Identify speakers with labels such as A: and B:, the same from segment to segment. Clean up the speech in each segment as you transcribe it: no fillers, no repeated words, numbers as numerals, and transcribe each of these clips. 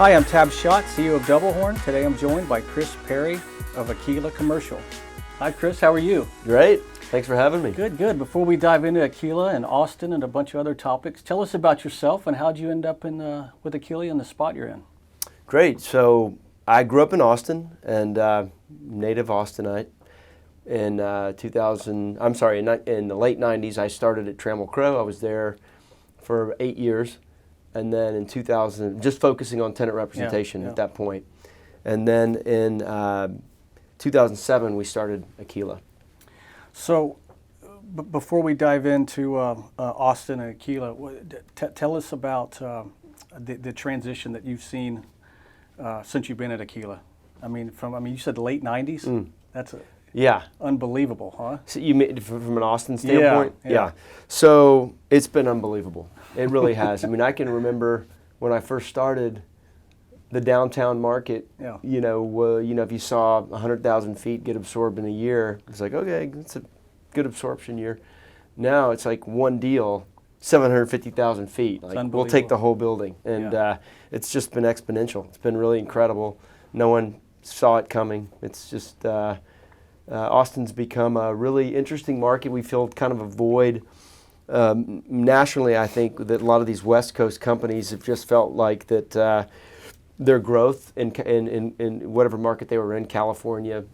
A: Hi, I'm Schadt, CEO of DoubleHorn. Today I'm joined by Chris Perry of AQUILA Commercial. Hi Chris, how are you?
B: Great, thanks for having me.
A: Good, good. Before we dive into AQUILA and Austin and a bunch of other topics, tell us about yourself and how'd you end up with AQUILA in the spot you're in?
B: Great, so I grew up in Austin and native Austinite. In in the late 90s, I started at Trammell Crow. I was there for 8 years. And then in 2000, just focusing on tenant representation at that point. And then in 2007, we started AQUILA.
A: So before we dive into Austin and AQUILA, tell us about the transition that you've seen since you've been at AQUILA. I mean, you said the late 90s? That's unbelievable, huh?
B: So you mean from an Austin standpoint?
A: Yeah.
B: So it's been unbelievable. It really has. I mean, I can remember when I first started the downtown market.
A: Yeah.
B: If you saw 100,000 feet get absorbed in a year, it's like, okay, it's a good absorption year. Now it's like one deal, 750,000 feet. Like, we'll take the whole building, and it's just been exponential. It's been really incredible. No one saw it coming. It's just Austin's become a really interesting market. We filled kind of a void. Nationally, I think that a lot of these West Coast companies have just felt like that their growth in whatever market they were in, California,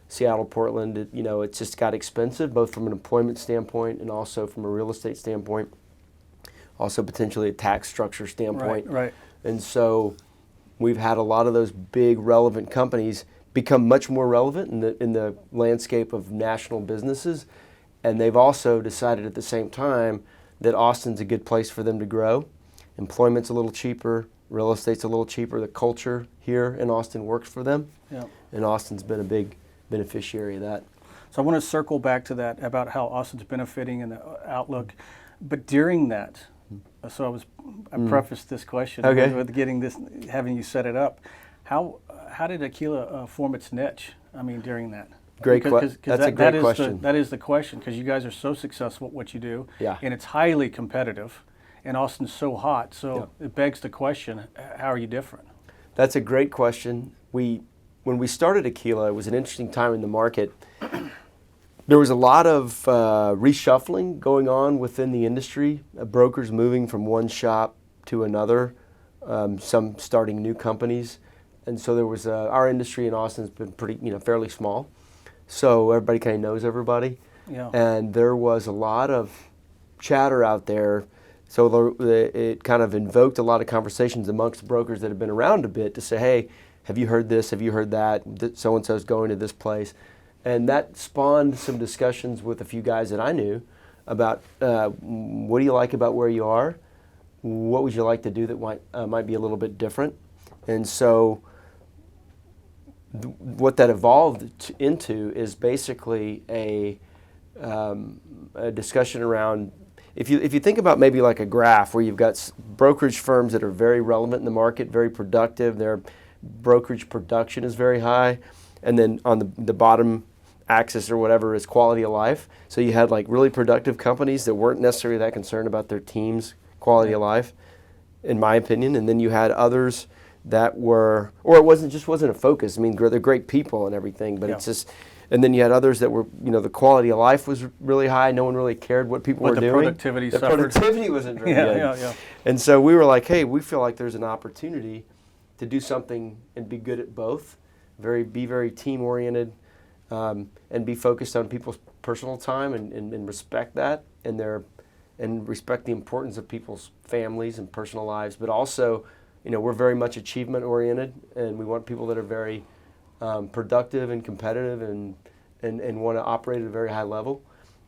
B: Seattle, Portland, it just got expensive, both from an employment standpoint and also from a real estate standpoint, also potentially a tax structure standpoint.
A: Right.
B: And so we've had a lot of those big relevant companies become much more relevant in the landscape of national businesses. And they've also decided at the same time that Austin's a good place for them to grow. Employment's a little cheaper, real estate's a little cheaper. The culture here in Austin works for them. Yeah. And Austin's been a big beneficiary of that.
A: So I want to circle back to that about how Austin's benefiting in the outlook. But during that, so I prefaced this question with having you set it up. How did AQUILA form its niche? I mean, during that.
B: That's a great question.
A: That is the question, because you guys are so successful at what you do,
B: yeah.
A: And it's highly competitive, and Austin's so hot, so It begs the question, how are you different?
B: That's a great question. When we started AQUILA, it was an interesting time in the market. There was a lot of reshuffling going on within the industry, brokers moving from one shop to another, some starting new companies. And so there was our industry in Austin's been pretty, fairly small. So everybody kind of knows everybody.
A: Yeah.
B: And there was a lot of chatter out there. So it kind of invoked a lot of conversations amongst brokers that have been around a bit to say, hey, have you heard this? Have you heard that? So-and-so's going to this place. And that spawned some discussions with a few guys that I knew about what do you like about where you are? What would you like to do that might be a little bit different? And so what that evolved into is basically a discussion around, if you think about maybe like a graph where you've got brokerage firms that are very relevant in the market, very productive, their brokerage production is very high, and then on the bottom axis or whatever is quality of life. So you had like really productive companies that weren't necessarily that concerned about their team's quality of life, in my opinion, and then you had others that were, or it wasn't a focus. I mean, they're great people and everything, but it's just, and then you had others that were, the quality of life was really high. No one really cared what people were doing.
A: The
B: productivity wasn't very good.
A: Yeah.
B: And so we were like, hey, we feel like there's an opportunity to do something and be good at both, be very team oriented, and be focused on people's personal time and respect that and respect the importance of people's families and personal lives, but also, we're very much achievement oriented, and we want people that are very productive and competitive and want to operate at a very high level.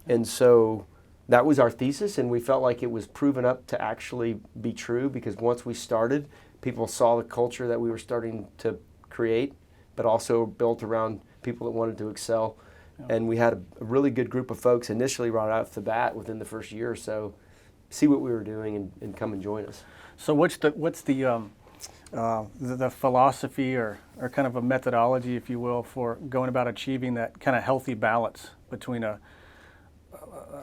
B: And so that was our thesis, and we felt like it was proven up to actually be true, because once we started, people saw the culture that we were starting to create, but also built around people that wanted to excel. Yeah. And we had a really good group of folks initially right off the bat within the first year or so see what we were doing and come and join us.
A: So what's the philosophy or kind of a methodology, if you will, for going about achieving that kind of healthy balance between an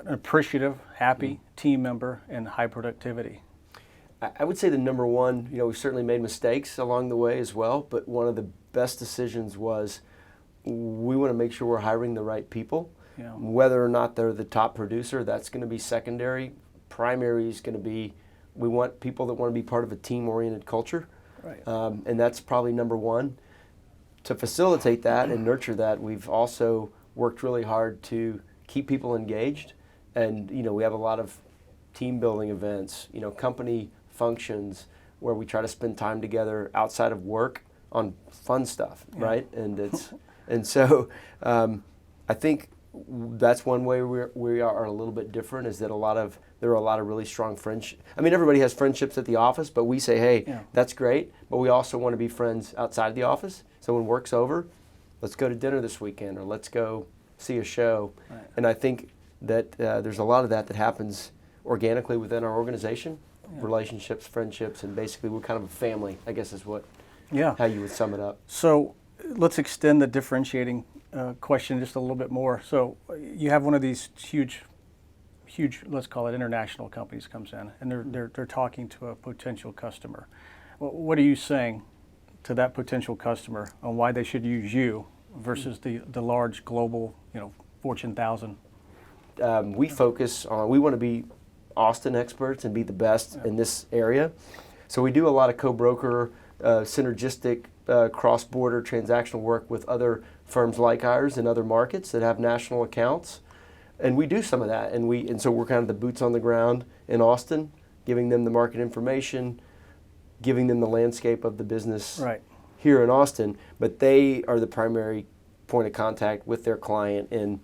A: appreciative, happy team member and high productivity?
B: I would say the number one, we've certainly made mistakes along the way as well, but one of the best decisions was we want to make sure we're hiring the right people.
A: Yeah.
B: Whether or not they're the top producer, that's going to be secondary. Primary is going to be, we want people that want to be part of a team-oriented culture.
A: Right.
B: And that's probably number one. To facilitate that and nurture that, we've also worked really hard to keep people engaged. And, we have a lot of team building events, company functions where we try to spend time together outside of work on fun stuff, right? And so I think that's one way we are a little bit different, is that there are a lot of really strong friendships. I mean, everybody has friendships at the office, but we say, hey, that's great, but we also want to be friends outside of the office. So when work's over, let's go to dinner this weekend, or let's go see a show. Right. And I think that there's a lot of that happens organically within our organization, relationships, friendships, and basically we're kind of a family, I guess is how you would sum it up.
A: So let's extend the differentiating question just a little bit more. So you have one of these huge, let's call it international companies comes in, and they're talking to a potential customer. What are you saying to that potential customer on why they should use you versus the large global, Fortune 1000?
B: We focus on, we want to be Austin experts and be the best in this area. So we do a lot of co-broker, synergistic, cross-border transactional work with other firms like ours in other markets that have national accounts. And we do some of that. And so we're kind of the boots on the ground in Austin, giving them the market information, giving them the landscape of the business here in Austin. But they are the primary point of contact with their client in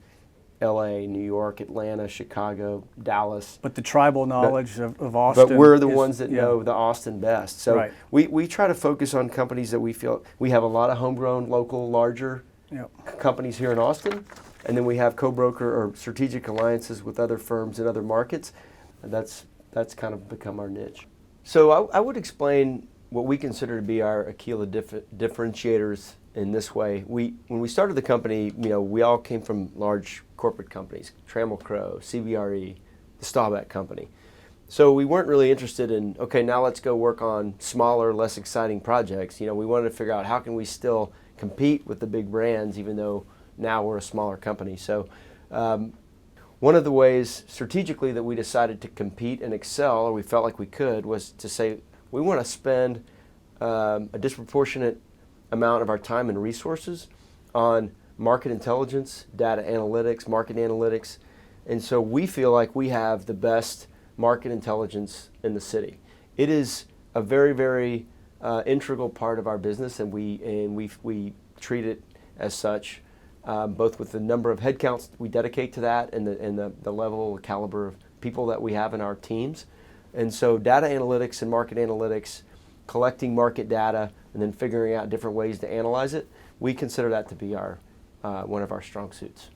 B: LA, New York, Atlanta, Chicago, Dallas.
A: But the tribal knowledge of Austin.
B: But we're the ones that know the Austin best. So we try to focus on companies that we feel, we have a lot of homegrown, local, larger companies here in Austin. And then we have co-broker or strategic alliances with other firms in other markets. And that's kind of become our niche. So I would explain what we consider to be our AQUILA differentiators in this way. When we started the company, we all came from large corporate companies, Trammell Crow, CBRE, the Staubach Company. So we weren't really interested in, okay, now let's go work on smaller, less exciting projects. We wanted to figure out how can we still compete with the big brands, even though now we're a smaller company. So one of the ways strategically that we decided to compete and excel, or we felt like we could, was to say we want to spend a disproportionate amount of our time and resources on market intelligence, data analytics, market analytics. And so we feel like we have the best market intelligence in the city. It is a very, very integral part of our business, and we treat it as such, both with the number of headcounts we dedicate to that and the level, caliber of people that we have in our teams. And so data analytics and market analytics, collecting market data, and then figuring out different ways to analyze it, we consider that to be our one of our strong suits.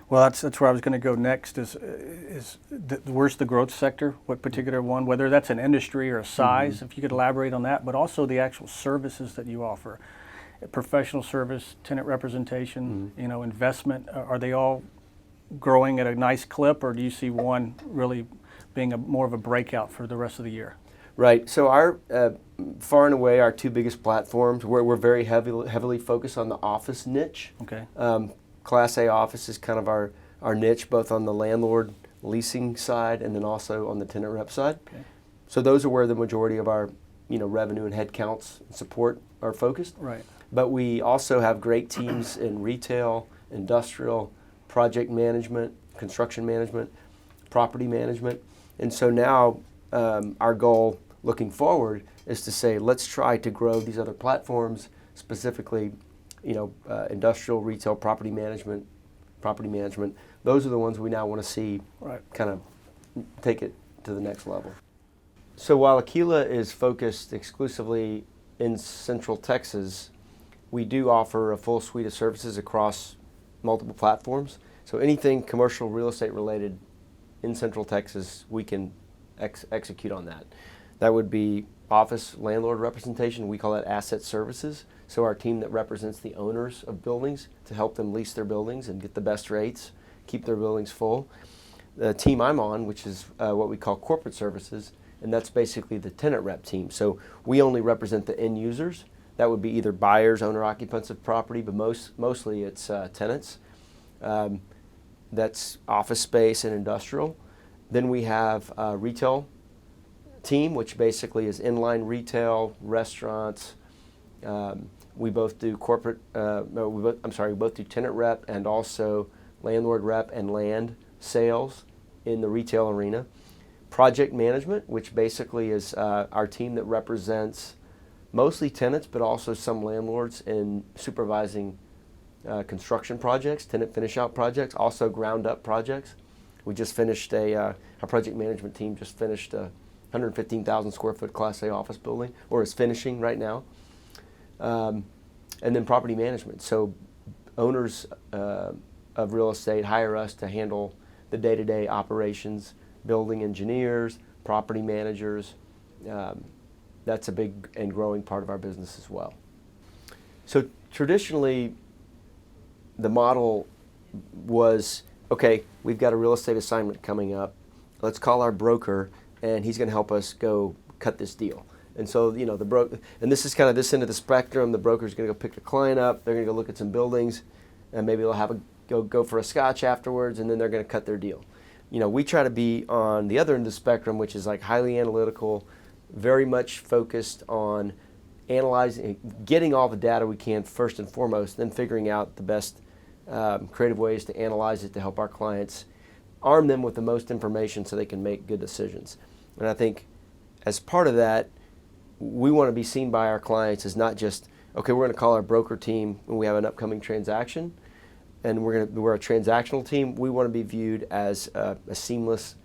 A: Well, that's where I was going to go next. Where's the growth sector? What particular one? Whether that's an industry or a size, if you could elaborate on that, but also the actual services that you offer, professional service, tenant representation, investment. Are they all growing at a nice clip, or do you see one really being more of a breakout for the rest of the year?
B: Right. So our far and away our two biggest platforms, we're very heavily focused on the office niche.
A: Okay.
B: Class A office is kind of our niche, both on the landlord leasing side and then also on the tenant rep side. Okay. So those are where the majority of our revenue and headcounts and support are focused.
A: Right.
B: But we also have great teams in retail, industrial, project management, construction management, property management. And so now our goal looking forward is to say, let's try to grow these other platforms, specifically, industrial, retail, property management. Those are the ones we now want to see kind of take it to the next level. So while AQUILA is focused exclusively in Central Texas, we do offer a full suite of services across multiple platforms. So anything commercial real estate related in Central Texas, we can execute on that. That would be office landlord representation. We call that asset services. So our team that represents the owners of buildings to help them lease their buildings and get the best rates, keep their buildings full. The team I'm on, which is what we call corporate services, and that's basically the tenant rep team. So we only represent the end users. That would be either buyers, owner-occupants of property, but mostly it's tenants. That's office space and industrial. Then we have a retail team, which basically is inline retail, restaurants. We both do corporate, we both do tenant rep and also landlord rep and land sales in the retail arena. Project management, which basically is our team that represents mostly tenants, but also some landlords in supervising construction projects, tenant finish out projects, also ground up projects. We just finished our project management team just finished a 115,000 square foot Class A office building, or is finishing right now. And then property management. So owners of real estate hire us to handle the day-to-day operations, building engineers, property managers. That's a big and growing part of our business as well. So traditionally, the model was, okay, we've got a real estate assignment coming up. Let's call our broker, and he's going to help us go cut this deal. And so, and this is kind of this end of the spectrum. The broker's going to go pick the client up. They're going to go look at some buildings, and maybe they'll have go for a scotch afterwards, and then they're going to cut their deal. We try to be on the other end of the spectrum, which is like highly analytical, very much focused on analyzing, getting all the data we can first and foremost, then figuring out the best creative ways to analyze it to help our clients, arm them with the most information so they can make good decisions. And I think as part of that, we want to be seen by our clients as not just, okay, we're going to call our broker team when we have an upcoming transaction, and we're a transactional team. We want to be viewed as a seamless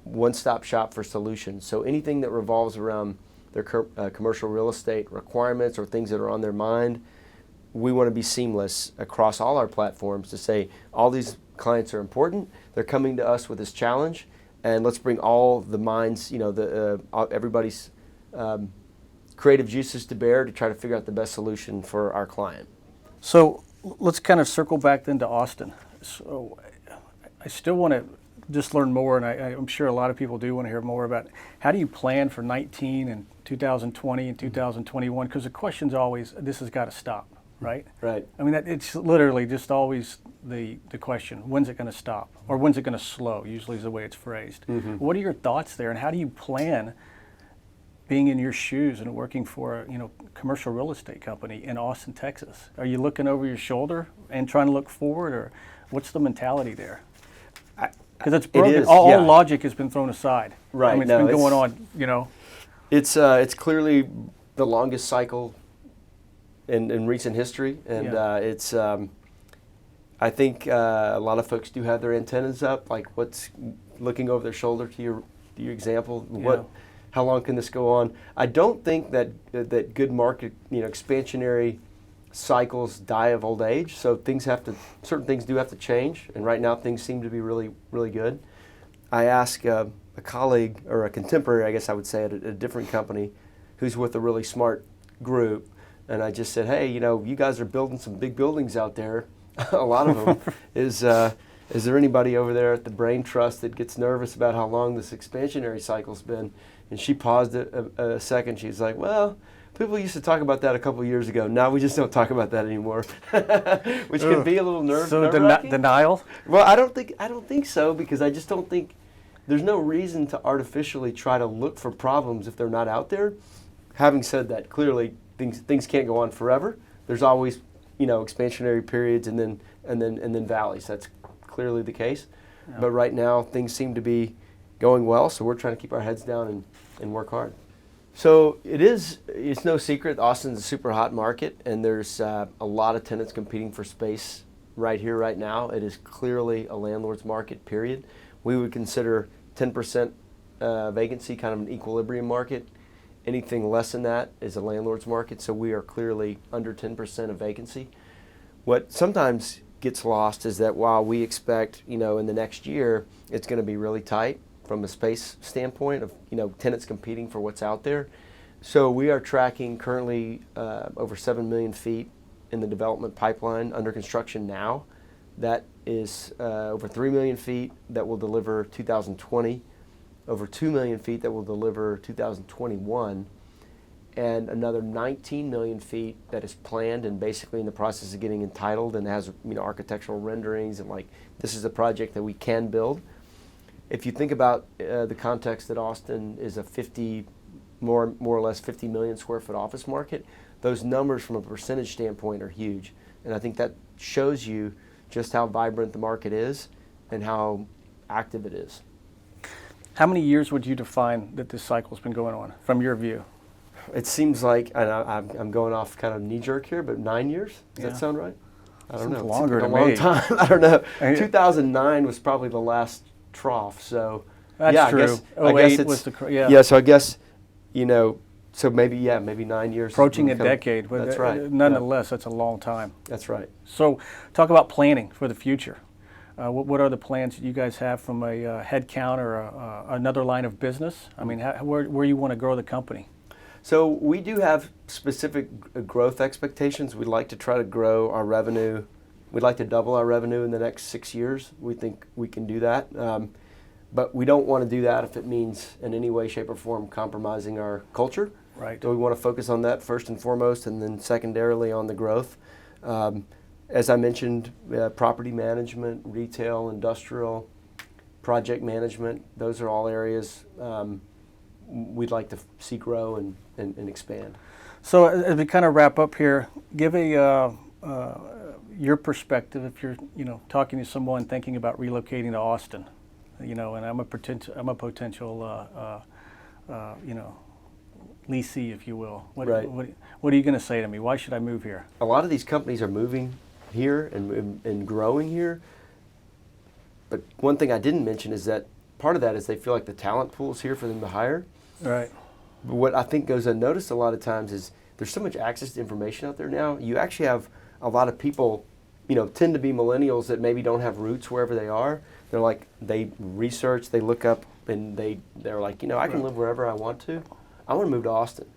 B: one-stop shop for solutions. So anything that revolves around their commercial real estate requirements or things that are on their mind, we want to be seamless across all our platforms to say all these clients are important. They're coming to us with this challenge, and let's bring all the minds, everybody's creative juices to bear to try to figure out the best solution for our client.
A: So let's kind of circle back then to Austin. So I still want to just learn more, and I'm sure a lot of people do want to hear more about how do you plan for 19 and 2020 and 2021, because the question's always, this has got to stop, right?
B: Right.
A: I mean, it's literally just always the question, when's it going to stop? Or when's it going to slow, usually is the way it's phrased. Mm-hmm. What are your thoughts there, and how do you plan being in your shoes and working for a commercial real estate company in Austin, Texas? Are you looking over your shoulder and trying to look forward, or what's the mentality there? Because it's broken.
B: It is,
A: all logic has been thrown aside.
B: Right.
A: I mean, it's been going on,
B: It's clearly the longest cycle in recent history, and it's. I think a lot of folks do have their antennas up, like what's looking over their shoulder to your example. How long can this go on? I don't think that good market, expansionary cycles die of old age. So certain things do have to change, and right now things seem to be really, really good. I asked a colleague, or a contemporary, I guess I would say, at a different company, who's with a really smart group, and I just said, hey, you guys are building some big buildings out there. A lot of them. Is there anybody over there at the Brain Trust that gets nervous about how long this expansionary cycle's been? And she paused a second. She's like, well, people used to talk about that a couple of years ago. Now we just don't talk about that anymore, which can be a little nerve-wracking.
A: Denial?
B: Well, I don't think so, because I just don't think there's no reason to artificially try to look for problems if they're not out there. Having said that, clearly things can't go on forever. There's always expansionary periods and then valleys. That's clearly the case. Yeah. But right now things seem to be going well, so we're trying to keep our heads down and work hard. So it's no secret Austin's a super hot market, and there's a lot of tenants competing for space right here, right now. It is clearly a landlord's market, period. We would consider 10% vacancy kind of an equilibrium market. Anything less than that is a landlord's market, so we are clearly under 10% of vacancy. What sometimes gets lost is that while we expect, in the next year, it's going to be really tight from a space standpoint of, tenants competing for what's out there. So we are tracking currently over 7 million feet in the development pipeline under construction now. That is over 3 million feet that will deliver 2020, over 2 million feet that will deliver 2021, and another 19 million feet that is planned and basically in the process of getting entitled and has architectural renderings and like this is a project that we can build. If you think about the context that Austin is a more or less 50 million square foot office market, those numbers from a percentage standpoint are huge. And I think that shows you just how vibrant the market is and how active it is.
A: How many years would you define that this cycle's been going on, from your view?
B: It seems like, and I'm going off kind of knee-jerk here, but 9 years? Does that sound right? I don't know.
A: Seems longer to
B: a long
A: me.
B: time. I don't know. 2009 was probably the last trough. So
A: That's true.
B: I guess it's,
A: was the
B: yeah. So I guess so maybe 9 years.
A: Approaching a decade. But
B: that's right.
A: Nonetheless, that's a long time.
B: That's right.
A: So talk about planning for the future. What are the plans that you guys have from a head count or another line of business? I mean, where you want to grow the company?
B: So we do have specific growth expectations. We'd like to try to grow our revenue. We'd like to double our revenue in the next 6 years. We think we can do that. But we don't want to do that if it means in any way, shape, or form compromising our culture.
A: Right.
B: So we want to focus on that first and foremost, and then secondarily on the growth. As I mentioned, property management, retail, industrial, project management, those are all areas we'd like to see grow and expand.
A: So as we kind of wrap up here, give your perspective if you're talking to someone thinking about relocating to Austin, and I'm a potential leasee, if you will. What are you going to say to me? Why should I move here?
B: A lot of these companies are moving here and growing here. But one thing I didn't mention is that part of that is they feel like the talent pool is here for them to hire.
A: Right.
B: But what I think goes unnoticed a lot of times is there's so much access to information out there now. You actually have a lot of people, tend to be millennials that maybe don't have roots wherever they are. They're like, they research, they look up, and they're like, I can live wherever I want to. I want to move to Austin.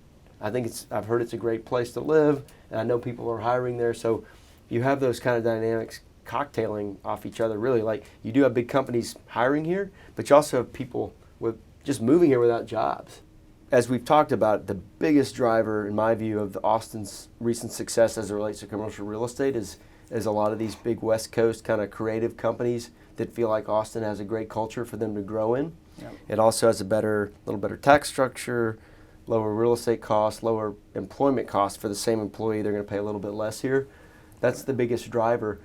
B: I've heard it's a great place to live, and I know people are hiring there. So you have those kind of dynamics cocktailing off each other, really. Like, you do have big companies hiring here, but you also have people with just moving here without jobs. As we've talked about, the biggest driver, in my view, of Austin's recent success as it relates to commercial real estate is a lot of these big West Coast kind of creative companies that feel like Austin has a great culture for them to grow in. Yep. It also has a little better tax structure, lower real estate costs, lower employment costs for the same employee. They're going to pay a little bit less here. That's the biggest driver,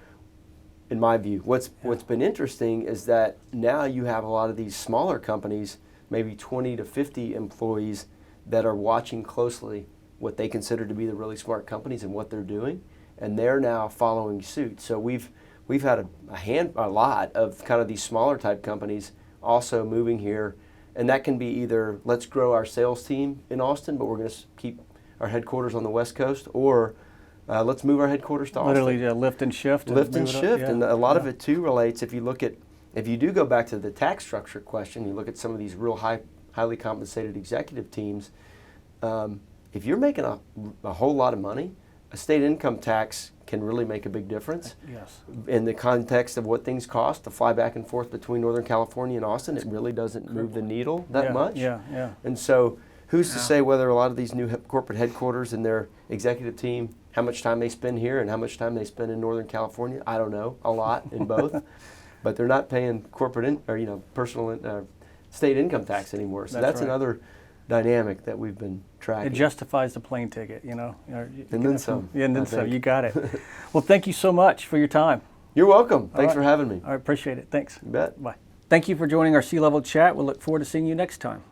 B: in my view. What's been interesting is that now you have a lot of these smaller companies, maybe 20 to 50 employees, that are watching closely what they consider to be the really smart companies and what they're doing, and they're now following suit. So we've had a lot of kind of these smaller type companies also moving here, and that can be either let's grow our sales team in Austin, but we're going to keep our headquarters on the West Coast, or let's move our headquarters to Austin.
A: Literally lift and shift.
B: Lift and shift, and a lot of it too relates. If you do go back to the tax structure question, you look at some of these real highly compensated executive teams. If you're making a whole lot of money, a state income tax can really make a big difference.
A: Yes.
B: In the context of what things cost to fly back and forth between Northern California and Austin, it really doesn't move the needle that much.
A: Yeah.
B: And so who's to say whether a lot of these new corporate headquarters and their executive team, how much time they spend here and how much time they spend in Northern California? I don't know, a lot in both. But they're not paying corporate personal state income tax anymore. So that's right. Another dynamic that we've been tracking.
A: It justifies the plane ticket, And
B: then some.
A: Yeah, and then some. You got it. Well, thank you so much for your time.
B: You're welcome. Thanks for having me.
A: I appreciate it. Thanks.
B: You bet.
A: Bye. Thank you for joining our C-Level Chat. We'll look forward to seeing you next time.